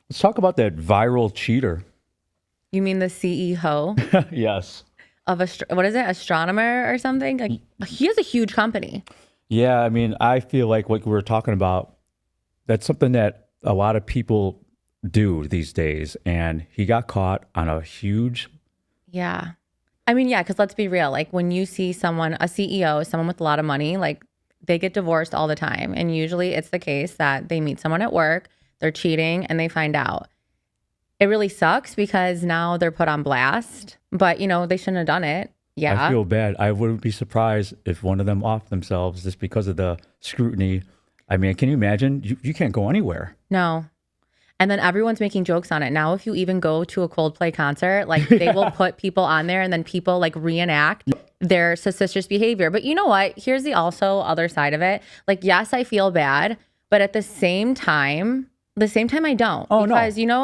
Let's talk about that viral cheater. You mean the CEO Yes. of what is it, astronomer or something? Like he has a huge company. Yeah, I mean, I feel like what we were talking about, that's something that a lot of people do these days. And he got caught on a huge, Yeah. I mean, yeah, because let's be real. Like when you see someone, a CEO, someone with a lot of money, like they get divorced all the time. And usually it's the case that they meet someone at work, they're cheating, and they find out. It really sucks because now they're put on blast, but they shouldn't have done it. I Yeah. feel bad. I wouldn't be surprised if one of them off themselves just because of the scrutiny. I mean, can you imagine? You can't go anywhere. No. And then everyone's making jokes on it. Now, if you even go to a Coldplay concert, like they will put people on there and then people like reenact their suspicious behavior. But you know what? Here's the also other side of it. Like, yes, I feel bad, but at the same time I don't. Oh, no. Because it's Yeah,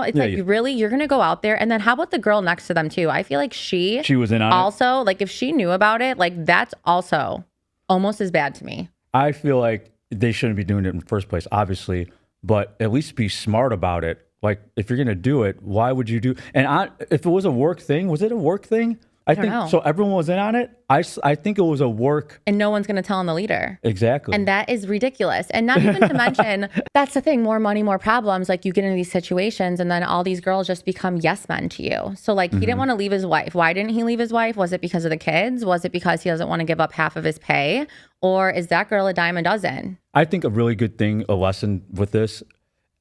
like you're gonna go out there and then how about the girl next to them too? I feel like she She was in on it. also, like if she knew about it, like that's also almost as bad to me. I feel like they shouldn't be doing it in the first place, obviously, but at least be smart about it. Like, if you're going to do it, why would you do? And if it was a work thing, was it a work thing? I don't think know. so. Everyone was in on it. I think it was a work. And no one's gonna tell on the leader. Exactly. And that is ridiculous. And not even to mention, that's the thing, more money, more problems. Like you get into these situations and then all these girls just become yes men to you. So like he didn't want to leave his wife. Why didn't he leave his wife? Was it because of the kids? Was it because he doesn't want to give up half of his pay? Or is that girl a dime a dozen? I think a really good thing, a lesson with this,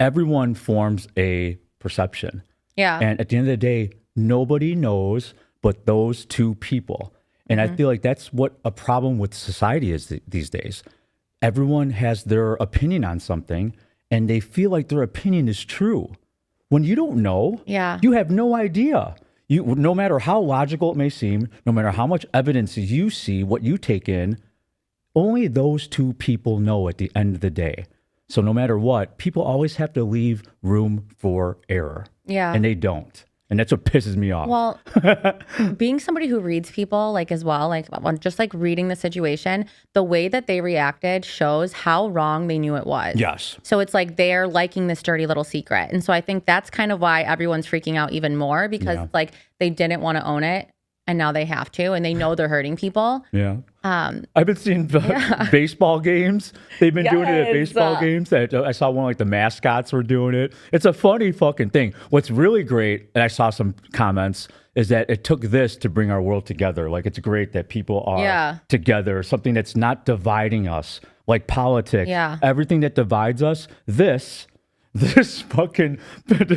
everyone forms a perception. Yeah. And at the end of the day, nobody knows but those two people. And I feel like that's what a problem with society is these days. Everyone has their opinion on something and they feel like their opinion is true. When you don't know, Yeah. you have no idea. No matter how logical it may seem, no matter how much evidence you see, what you take in, only those two people know at the end of the day. So no matter what, people always have to leave room for error. Yeah. And they don't. And that's what pisses me off. Well, being somebody who reads people, like as well, like just like reading the situation, the way that they reacted shows how wrong they knew it was. Yes. So it's like they're liking this dirty little secret. And so I think that's kind of why everyone's freaking out even more because Yeah. like they didn't want to own it and now they have to and they know they're hurting people. Yeah. I've been seeing baseball games. They've been doing it at Yes. baseball games. I saw one like the mascots were doing it. It's a funny fucking thing. What's really great, and I saw some comments, is that it took this to bring our world together. Like it's great that people are Yeah. together, something that's not dividing us, like politics. Yeah. Everything that divides us, this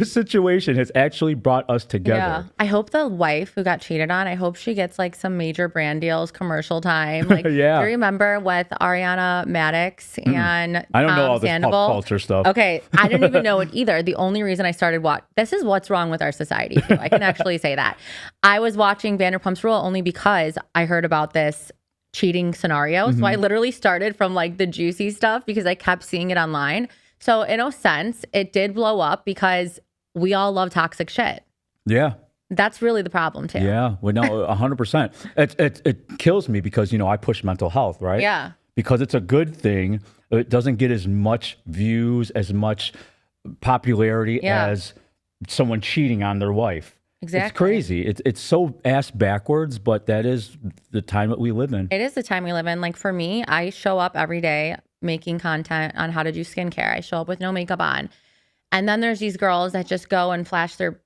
situation has actually brought us together. Yeah. I hope the wife who got cheated on, I hope she gets like some major brand deals, commercial time. Like, Yeah. do you remember with Ariana Maddox and I don't know Tom all this pop Sandoval? culture stuff. Okay. I didn't even know it either. The only reason I started this is what's wrong with our society too. I can actually say that. I was watching Vanderpump's Rule only because I heard about this cheating scenario. So I literally started from like the juicy stuff because I kept seeing it online. So in a sense, it did blow up because we all love toxic shit. Yeah. That's really the problem too. Yeah, well, no, 100%. It kills me because I push mental health, right? Yeah. Because it's a good thing. It doesn't get as much views, as much popularity Yeah. as someone cheating on their wife. Exactly. It's crazy. It's so ass backwards, but that is the time that we live in. It is the time we live in. Like for me, I show up every day making content on how to do skincare. I show up with no makeup on. And then there's these girls that just go and flash their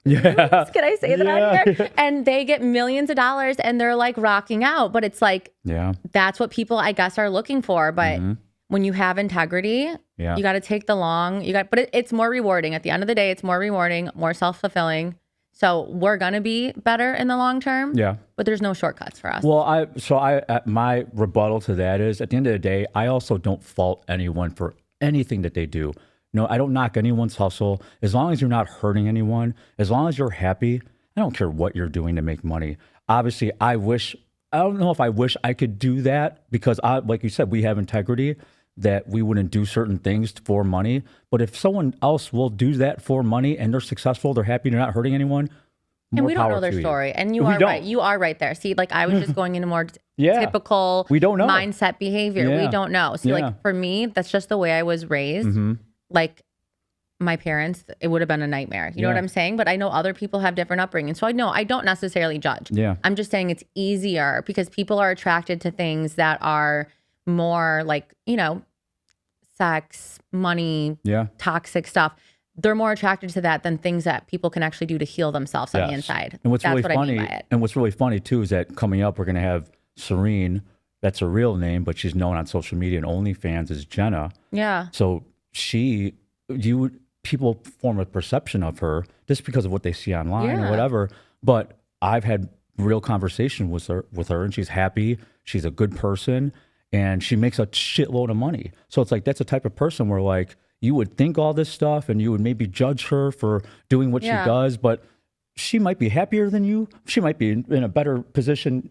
Yeah. can I say that on Yeah. here? And they get millions of dollars and they're like rocking out. But it's like Yeah. that's what people I guess are looking for. But when you have integrity, Yeah. you got to take the long. But it's more rewarding. At the end of the day, it's more rewarding, more self-fulfilling. So we're gonna be better in the long term. Yeah. But there's no shortcuts for us. Well, my rebuttal to that is at the end of the day, I also don't fault anyone for anything that they do. No, I don't knock anyone's hustle. As long as you're not hurting anyone, as long as you're happy, I don't care what you're doing to make money. Obviously, I don't know if I wish I could do that because like you said, we have integrity that we wouldn't do certain things for money. But if someone else will do that for money and they're successful, they're happy, they're not hurting anyone, and more we don't power know their to you. story. And you We are don't. right. You are right there. See, like I was just going into more Yeah. typical We don't know. mindset behavior. Yeah. We don't know. See, Yeah. like for me, that's just the way I was raised. Like my parents, it would have been a nightmare. You know Yeah. what I'm saying? But I know other people have different upbringing. So I know I don't necessarily judge. Yeah. I'm just saying it's easier because people are attracted to things that are more like, sex, money, Yeah. toxic stuff. They're more attracted to that than things that people can actually do to heal themselves on the Yes. inside. And what's That's really what funny, I mean by it. and what's really funny too, is that coming up, we're going to have Serene. That's her real name, but she's known on social media and OnlyFans as Jenna. Yeah. So people form a perception of her just because of what they see online or Yeah. whatever. But I've had real conversation with her, and she's happy. She's a good person, and she makes a shitload of money. So it's like that's the type of person where like you would think all this stuff, and you would maybe judge her for doing what Yeah. she does, but she might be happier than you. She might be in a better position,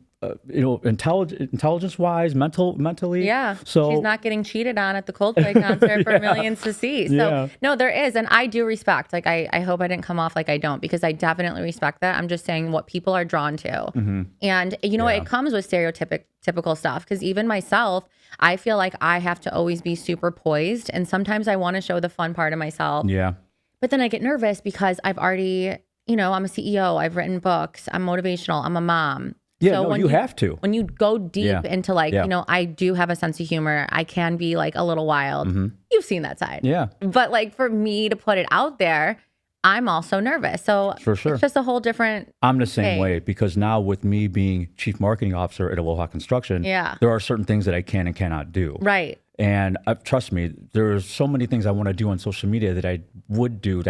intelligence wise, mentally. Yeah. So she's not getting cheated on at the Coldplay concert for millions to see. So Yeah. no, there is. And I do respect, like, I hope I didn't come off like I don't, because I definitely respect that. I'm just saying what people are drawn to. Mm-hmm. And you know what? It comes with typical stuff. Cause even myself, I feel like I have to always be super poised. And sometimes I want to show the fun part of myself. Yeah. But then I get nervous because I've already, I'm a CEO, I've written books, I'm motivational, I'm a mom. Yeah, So no, when you have to. When you go deep Yeah. into like, Yeah. I do have a sense of humor. I can be like a little wild. You've seen that side. Mm-hmm. Yeah. But like for me to put it out there, I'm also nervous. So For sure. it's just a whole different, I'm the same Hey. way because now with me being chief marketing officer at Aloha Construction, Yeah. there are certain things that I can and cannot do. right. And trust me, there's so many things I want to do on social media that I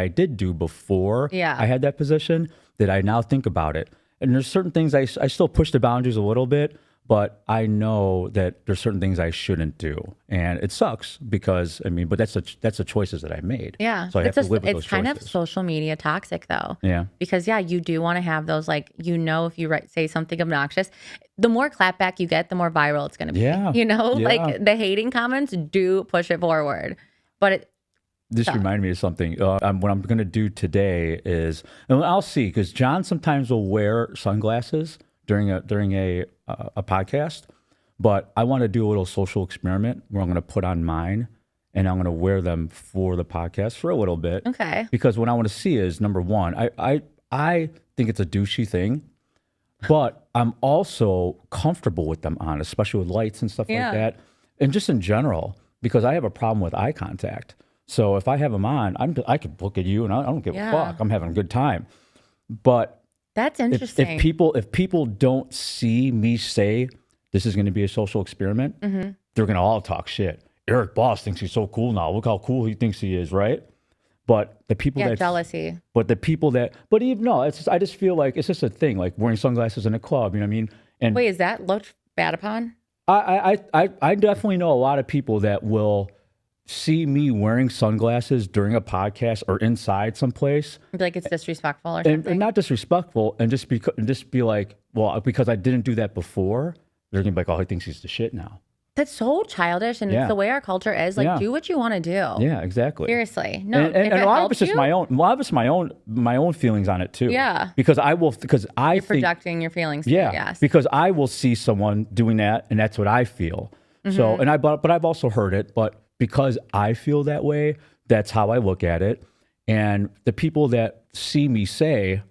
did do before Yeah. I had that position that I now think about it. And there's certain things I still push the boundaries a little bit, but I know that there's certain things I shouldn't do. And it sucks because, but that's the choices that I made. Yeah. So I have to live with it's those kind choices. of social media toxic though. Yeah. Because you do want to have those, like, if you say something obnoxious, the more clapback you get, the more viral it's going to be. Yeah. Like the hating comments do push it forward. But This reminded me of something. What I'm going to do today is, and I'll see, because John sometimes will wear sunglasses during a podcast, but I want to do a little social experiment where I'm going to put on mine and I'm going to wear them for the podcast for a little bit. okay. Because what I want to see is, number one, I think it's a douchey thing, but I'm also comfortable with them on, especially with lights and stuff Yeah. like that. And just in general, because I have a problem with eye contact. So if I have them on, I could look at you and I don't give Yeah. a fuck. I'm having a good time. But That's if interesting. people don't see me say this is going to be a social experiment, Mm-hmm. they're going to all talk shit. Eric Boss thinks he's so cool now. Look how cool he thinks he is, right? But the people that jealousy. but even no, I just feel like it's just a thing, like wearing sunglasses in a club. You know what I mean? And Wait, is that looked bad upon? I definitely know a lot of people that will see me wearing sunglasses during a podcast or inside someplace, Be like it's disrespectful or and something. not disrespectful, and just be like, well, because I didn't do that before, they're gonna be like, oh, he thinks he's the shit now. That's so childish, and Yeah. it's the way our culture is. Like, Yeah. do what you want to do. Yeah, exactly. Seriously, no. And if a it lot of helps it's just you, my own feelings on it too. Yeah. because I think projecting your feelings. Too, yeah, yes. because I will see someone doing that, and that's what I feel. So, Mm-hmm. but I've also heard it, but because I feel that way, that's how I look at it. And the people that see me say,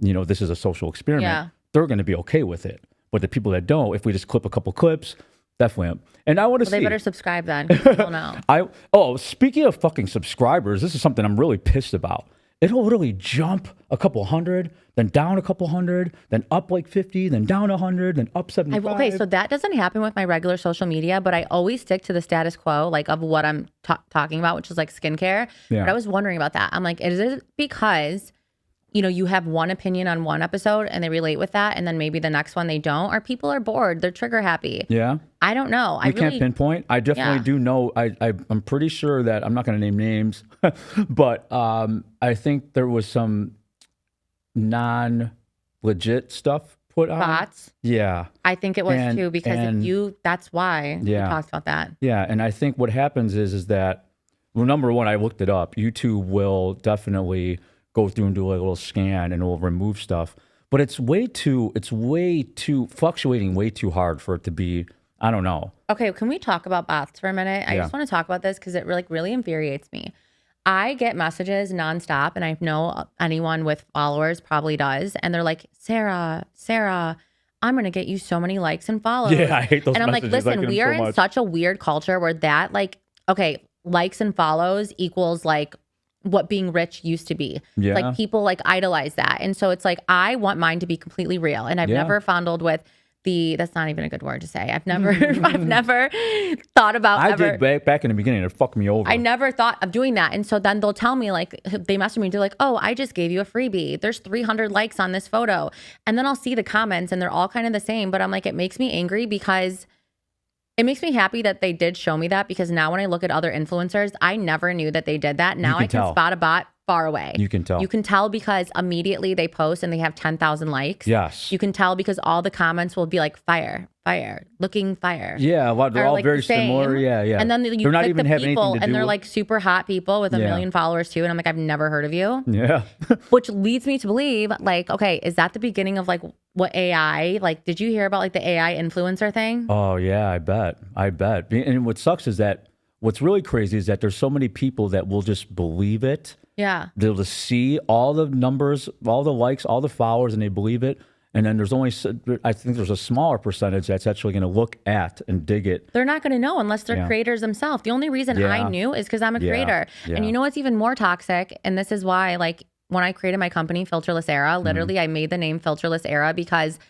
this is a social experiment, Yeah. they're going to be okay with it. But the people that don't, if we just clip a couple clips, definitely. And I want to Well, they see. better subscribe then. 'Cause people know. Speaking of fucking subscribers, this is something I'm really pissed about. It'll literally jump a couple hundred, then down a couple hundred, then up like 50, then down 100, then up 75. Okay, so that doesn't happen with my regular social media, but I always stick to the status quo, like of what I'm talking about, which is like skincare. Yeah. But I was wondering about that. I'm like, is it because you have one opinion on one episode and they relate with that, and then maybe the next one they don't, or people are bored, they're trigger happy. Yeah. I don't know. We can't pinpoint. I definitely Yeah. do know. I'm pretty sure that I'm not going to name names, but I think there was some non-legit stuff put on. Bots. Yeah. I think it was And- too, because and- that's why we Yeah. talked about that. Yeah, and I think what happens is that, well, number one, I looked it up. YouTube will definitely go through and do a little scan and it will remove stuff, but it's way too fluctuating way too hard for it to be. I don't know. Okay, can we talk about bots for a minute? I Yeah. just want to talk about this because it really infuriates me. I get messages nonstop, and I know anyone with followers probably does. And they're like, Sarah, I'm going to get you so many likes and follows. Yeah, I hate those And I'm like, messages. I listen, get them we are so in much. such a weird culture where that, like, okay, likes and follows equals like what being rich used to be. Yeah. Like people like idolize that. And so it's like, I want mine to be completely real. And I've Yeah. never fondled with that's not even a good word to say. I've never thought about I ever. did back in the beginning. It fucked me over. I never thought of doing that. And so then they'll tell me, like, they message me, they're like, oh, I just gave you a freebie. There's 300 likes on this photo. And then I'll see the comments and they're all kind of the same. But I'm like, it makes me angry because it makes me happy that they did show me that, because now when I look at other influencers, I never knew that they did that. Now can I can tell. spot a bot far away. You can tell. You can tell because immediately they post and they have 10,000 likes. Yes. You can tell because all the comments will be like fire, looking fire. Yeah, well, they're Are, all like, very the same. similar. Yeah, yeah. And then you they're not click even the having people, anything to and do they're with- like super hot people with a Yeah. million followers too. And I'm like, I've never heard of you. Yeah. Which leads me to believe, like, okay, is that the beginning of like what AI? Like, did you hear about like the AI influencer thing? Oh yeah, I bet. And what sucks is that what's really crazy is that there's so many people that will just believe it. Yeah. They'll just see all the numbers, all the likes, all the followers, and they believe it. And then there's only, I think there's a smaller percentage that's actually going to look at and dig it. They're not going to know unless they're Yeah. creators themselves. The only reason Yeah. I knew is because I'm a Yeah. creator. Yeah. And you know what's even more toxic? And this is why, like, when I created my company, Filterless Era, literally I made the name Filterless Era because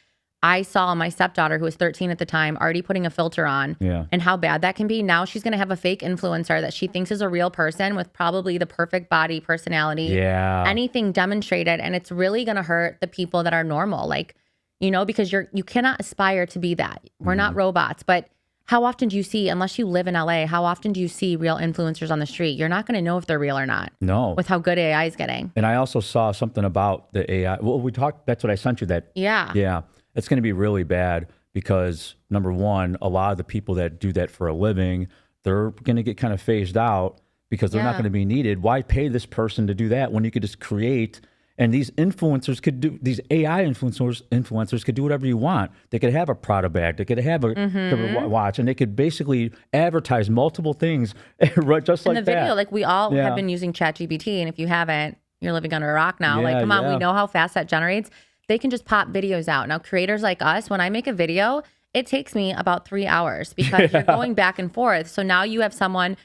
I saw my stepdaughter, who was 13 at the time, already putting a filter on, Yeah. and how bad that can be. Now she's going to have a fake influencer that she thinks is a real person with probably the perfect body, personality, Yeah. anything demonstrated. And it's really going to hurt the people that are normal. Like, you know, because you cannot aspire to be that. We're not Mm-hmm. robots. But how often do you see, unless you live in LA, how often do you see real influencers on the street? You're not going to know if they're real or not No. with how good AI is getting. And I also saw something about the AI. Well, we talked, that's what I sent you, that. Yeah. Yeah. It's going to be really bad because, number one, a lot of the people that do that for a living, they're going to get kind of phased out because they're not Yeah. going to be needed. Why pay this person to do that when you could just create? And these influencers could do, these AI influencers could do whatever you want. They could have a Prada bag, they could have a watch, and they could basically advertise multiple things right, just In like the video, that. like we all Yeah. have been using ChatGPT. And if you haven't, you're living under a rock now. Yeah, Like, come on, yeah. we know how fast that generates. They can just pop videos out. Now, creators like us, when I make a video, it takes me about 3 hours because you're going back and forth. So now you have someone,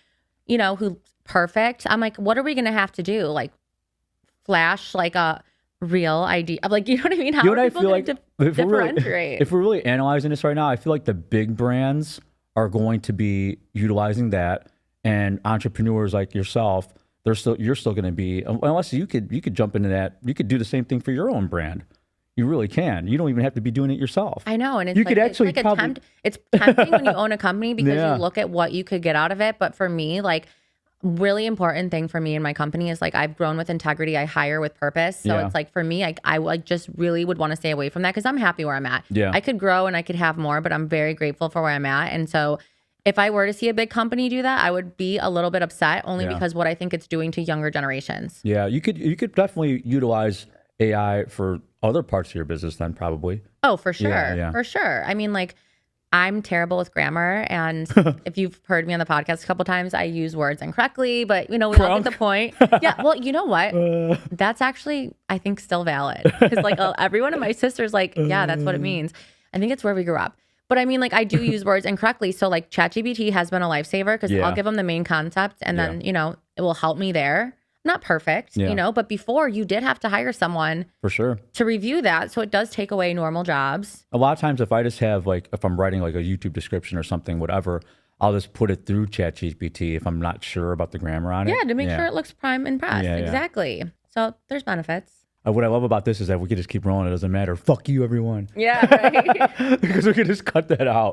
you know, who's perfect. I'm like, what are we going to have to do? Like, flash like a real ID? I'm like, you know what I mean? How You know are what I people feel going like? to If we're really- differentiate? if we're really analyzing this right now, I feel like the big brands are going to be utilizing that, and entrepreneurs like yourself, you're still going to be, unless you could jump into that. You could do the same thing for your own brand. You really can. You don't even have to be doing it yourself. I know, and it's You like, could actually it's like probably- it's tempting when you own a company because Yeah. you look at what you could get out of it. But for me, like, really important thing for me and my company is like I've grown with integrity. I hire with purpose. So Yeah. it's like for me, I like just really would want to stay away from that because I'm happy where I'm at. Yeah. I could grow and I could have more, but I'm very grateful for where I'm at. And so if I were to see a big company do that, I would be a little bit upset only Yeah. because what I think it's doing to younger generations. Yeah, you could definitely utilize AI for other parts of your business then probably. Oh, for sure. yeah. For sure. I mean, like, I'm terrible with grammar. And if you've heard me on the podcast a couple times, I use words incorrectly, but you know, we all get the point. Yeah. Well, you know what? That's actually, I think, still valid. Because like every one of my sisters, like, yeah, that's what it means. I think it's where we grew up. But I mean, like, I do use words incorrectly. So like ChatGPT has been a lifesaver because Yeah. I'll give them the main concept and then, you know, it will help me there. Not perfect, Yeah. you know, but before you did have to hire someone For sure. to review that. So it does take away normal jobs. A lot of times if I just have like, if I'm writing like a YouTube description or something, whatever, I'll just put it through ChatGPT if I'm not sure about the grammar on it. Yeah, to make sure it looks prime and pressed. Yeah, yeah. Exactly. So there's benefits. What I love about this is that we can just keep rolling. It doesn't matter. Fuck you, everyone. Yeah, right. Because we can just cut that out.